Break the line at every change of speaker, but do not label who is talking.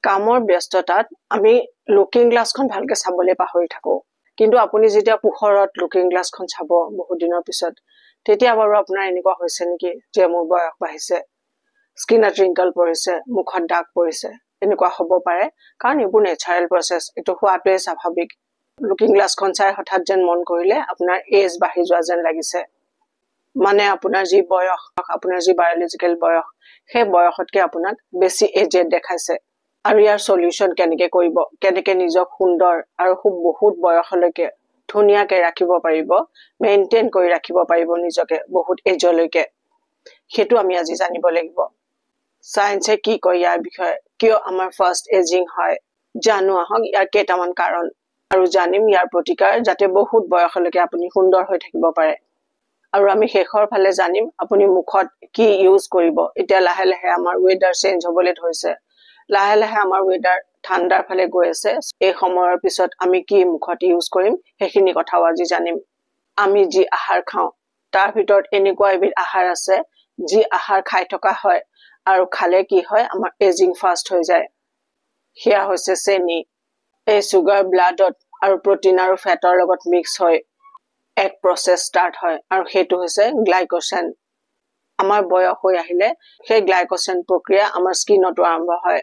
কামৰ ব্যস্ততাত আমি লুকিং গ্লাছখন ভালকে চাবলৈ পাহৰি থাকো কিন্তু আপুনি যেতিয়া পোহৰত লুকিং গ্লাছখন চাব বহুত দিনৰ পিছত তেতিয়া বাৰু আপোনাৰ এনেকুৱা হৈছে নেকি যে মোৰ বয়স বাঢ়িছে স্কিনত ৰিংকল পৰিছে মুখত দাগ পৰিছে এনেকুৱা হ'ব পাৰে কাৰণ এইবোৰ নেচাৰেল প্ৰসেস এটো হোৱাটোৱে স্বাভাৱিক লুকিং গ্লাছখন চাই হঠাৎ যেন মন কৰিলে আপোনাৰ এজ বাঢ়ি যোৱা যেন লাগিছে মানে আপোনাৰ যি বয়স আপোনাৰ যি বায়োলজিক্যাল বয়স সেই বয়সতকৈ আপোনাক বেছি এজেড দেখাইছে আৰু ইয়াৰ সলিউশন কেনেকৈ কৰিব কেনেকৈ নিজক সুন্দৰ আৰু খুব বহুত বয়সলৈকে ধুনিয়াকৈ ৰাখিব পাৰিব মেইনটেইন কৰি ৰাখিব পাৰিব নিজকে বহুত এজলৈকে হেতু আমি আজি জানিব লাগিব সায়েন্সে কি কয় ইয়াৰ বিষয়ে কিয় আমাৰ ফাৰ্স্ট এজিং হয় জানো আহক ইয়াৰ কেইটামান কাৰণ আৰু জানিম ইয়াৰ প্ৰতিকাৰ যাতে বহুত বয়সলৈকে আপুনি সুন্দৰ হৈ থাকিব পাৰে আৰু আমি শেষৰ ফালে জানিম আপুনি মুখত কি ইউজ কৰিব এতিয়া লাহে লাহে আমাৰ ওয়েদাৰ চেঞ্জ হ'বলৈ ধৰিছে লাহে লাহে আমাৰ ওয়েদাৰ ঠাণ্ডাৰ ফালে গৈ আছে এই সময়ৰ পিছত আমি কি মুখত ইউজ কৰিম হেখিনি কথাও আজি জানিম আমি যি আহাৰ খাওঁ তাৰ ভিতৰত এনেকুৱা এবিধ আহাৰ আছে যি আহাৰ খাই থকা হয় আৰু খালে কি হয় আমাৰ এজিং ফাষ্ট হৈ যায় হিয়া হৈছে চেনি এই সুগাৰ ব্লাডত আৰু প্ৰটিন আৰু ফেটৰ লগত মিক্স হয় এক প্ৰসেস স্টাৰ্ট হয় আৰু হেতু হৈছে গ্লাইকোজেন আমাৰ বয়স হৈ আহিলে সেই গ্লাইকোজেন প্ৰক্ৰিয়া আমাৰ স্কিনতো আৰম্ভ হয়